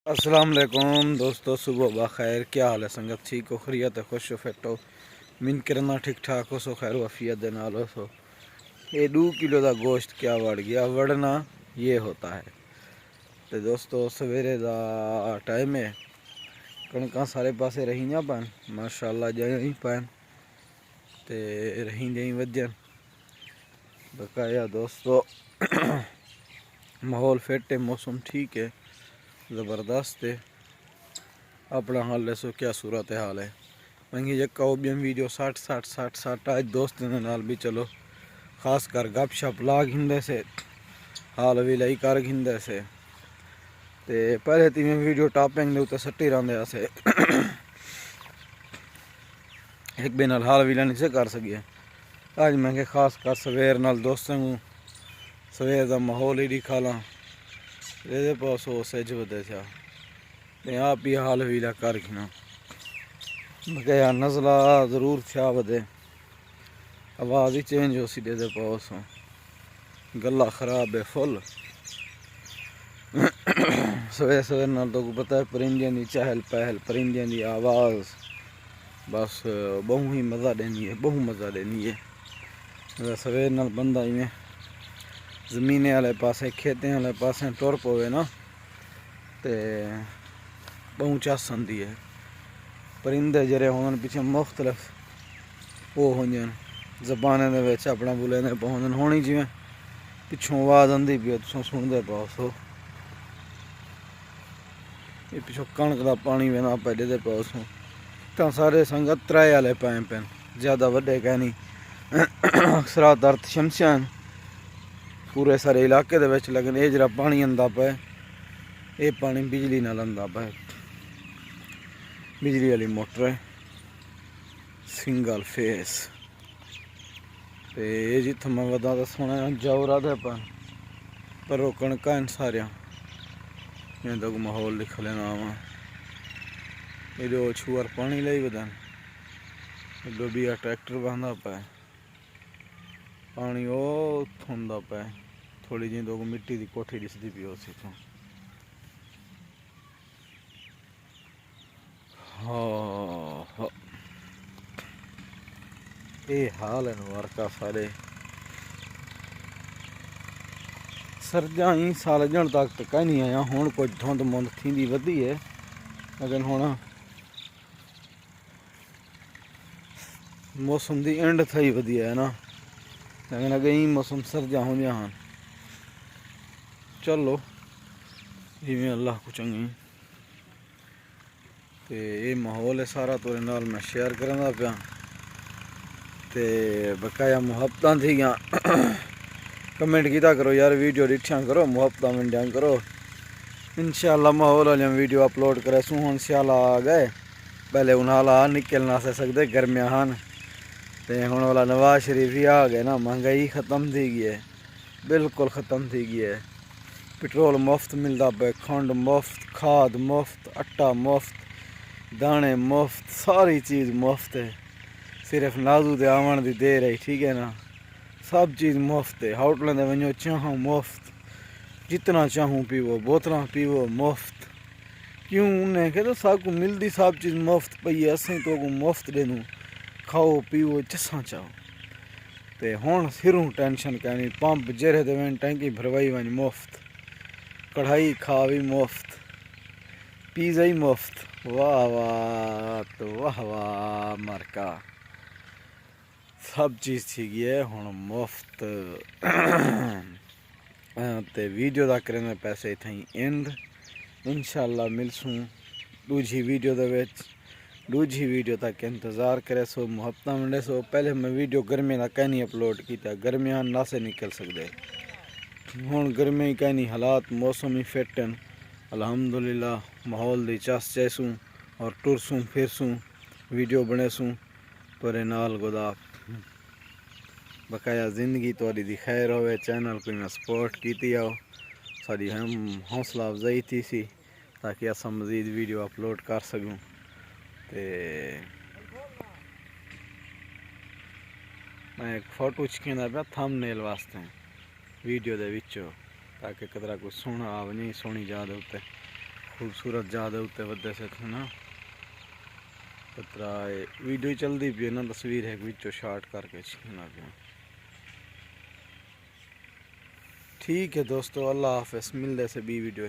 अस्सलाम वालेकुम दोस्तों, सुबह बखैर। क्या हाल है संगत? ठीक हो, खैरियत है, खुश हो, फिट हो? मिन करना ठीक ठाक हो सो, खैर वफियत दे नाल हो सो। ये 2 किलो का गोश्त क्या वड़ गया? वड़ना ये होता है। तो दोस्तों सवेरे का टाइम है, कणक सारे पासे रही पैन माशाअल्लाह जाई पैन तो रही जाई वजन बकाया। दोस्तों माहौल फिट है, मौसम ठीक है, ज़बरदस्त है। अपना हाल है सो क्या सूरत हाल है। मंगी जक्का ओबियम वीडियो 60 आज दोस्तों के नाल भी चलो खास कर गप शप ला घिंदे से हाल भी लाई कर घिंदे से ते पहले तीन वीडियो टॉपिंग दे उत्ते सट्टी रहंदे से एक बे नाल हाल भी नहीं से कर सकिए। आज मैं खास कर सवेर नाल दोस्तों को सवेर का माहौल ही दिखा ला ये पास हो सज बदे था ते आप ही हाल भी ला कर घिना बकाया नज़ला ज़रूर था बदे आवाज़ ही चेंज हो सी दे पास हो गला खराब है फुल सवेर सवेर नाल तो पता है परिंदियों की चहल पहल, परिंदियों की आवाज़ बस बहु ही मज़ा देनी है, बहु मज़ा देनी है। सवेर नाल बंदा इवें ज़मीने वाले पासे खेतें वाले पासे टुर पवे ना ते बहु चस आंदी है। परिंदे जरे होन पिछे मुख्तलिफ वो होंजन ज़बाने दे विच अपना बोलने पौंदे होनी जिवें पिछों आवाज़ आंदी पई तुसां सुनदे पाओ सो ये पिछों कणक का पानी वेंदा पे दे पाओ सो तो सारे संगत त्रै वाले पैन पैन ज़्यादा वड्डे कह नहीं अक्सरात अर्थ शमसियान पूरे सारे इलाके दे विच लगन ये जरा पानी आंदा पे ये पानी बिजली नाल आंदा पे बिजली वाली मोटर है सिंगल फेस ते ये जित्थों मैं वदा तो सोना जौरा दे पर वो कणका इन सारिया मैं तो माहौल लिख लेना वा ये छुअर पानी लाई बदन डोबिया ट्रैक्टर बंदा पे पानी वो थोंदा पे थोड़ी जी तो मिट्टी की कोठी दिसदी पी उसी तो हाँ ये हाल है वर्का सारे सर्दियाँ ही साल जन तक तो कहीं नहीं आया हूँ कुछ धुंध मुंध थी वधी है लेकिन हूँ मौसम की एंड थी वधिया है ना लेकिन अगे ही मौसम सर्दियाँ होंदियां हाँ चलो जिमें अल्लाह को चंगी तो ये माहौल है सारा तो नाल मैं शेयर करना पाया ते बकाया मुहब्बतां थी गया कमेंट किया करो यार वीडियो डिठा करो मुहब्बतां मंडिया करो इंशाअल्लाह माहौल वाली वीडियो अपलोड करे सू हम स्याला आ गए पहले उन्हाला निकल ना सकते गर्मियाँ हैं तो हूँ वाला नवाज शरीफ ही आ गए ना महंगाई ख़त्म थी गई है बिल्कुल ख़त्म थी गई है पेट्रोल मुफ्त मिलता पे खंड मुफ्त खाद मुफ्त आटा मुफ्त दाने मुफ्त सारी चीज़ मुफ्त है सिर्फ नाजू दे आवन की देर है ठीक है ना सब चीज़ मुफ्त है होटलों में वनो चाहो मुफ्त जितना चाहूँ पीवो बोतल पीवो मुफ्त क्यों उन्हें कह सब को मिलती सब चीज़ मुफ्त पई है असें तो को मुफ्त देनू खाओ पीवो जसा चाहो तो हुण सिरों टेंशन कहनी पंप जरे ते वन टैंकी भरवाई वन मुफ्त कढ़ाई खा भी मुफ्त पिज़्ज़ा ही मुफ्त वाह वाह तो वाह वाह मरका सब चीज़ थी गई है हुण मुफ्त ते वीडियो का करें पैसे इतनी एंड इंशाअल्लाह मिलसूँ दूजी वीडियो दूजी वीडियो तक इंतज़ार करे सो मुहब्बत मंडे सो। पहले मैं वीडियो गर्मी का कहीं नहीं अपलोड किया गर्मियाँ ना से निकल सकते हूँ गर्मी कहीं नहीं हालात मौसम ही फिट हैं अल्हम्दुलिल्लाह माहौल दी चस चैसूँ और टुरसूँ फिरसूँ वीडियो बनेसूँ तोरे नाल गोदा बकाया जिंदगी तोरी दी खैर होवे चैनल को मैं सपोर्ट की आओ साड़ी हम हौसला अफजाई थी सी ताकि अस मज़ीद वीडियो अपलोड कर सकूँ ते मैं एक फोटो खींचना पाया थंबनेल वास्ते वीडियो दे विचों ताकि कदरा कोई सोना आव नहीं सोनी याद उत्ते खूबसूरत जहाज उत्ते वधे से ना पतरा वीडियो चलती पी ना तस्वीर है विचों शार्ट करके छीना पिया। ठीक है दोस्तों, अल्लाह हाफिज़, मिलते से बी वीडियो।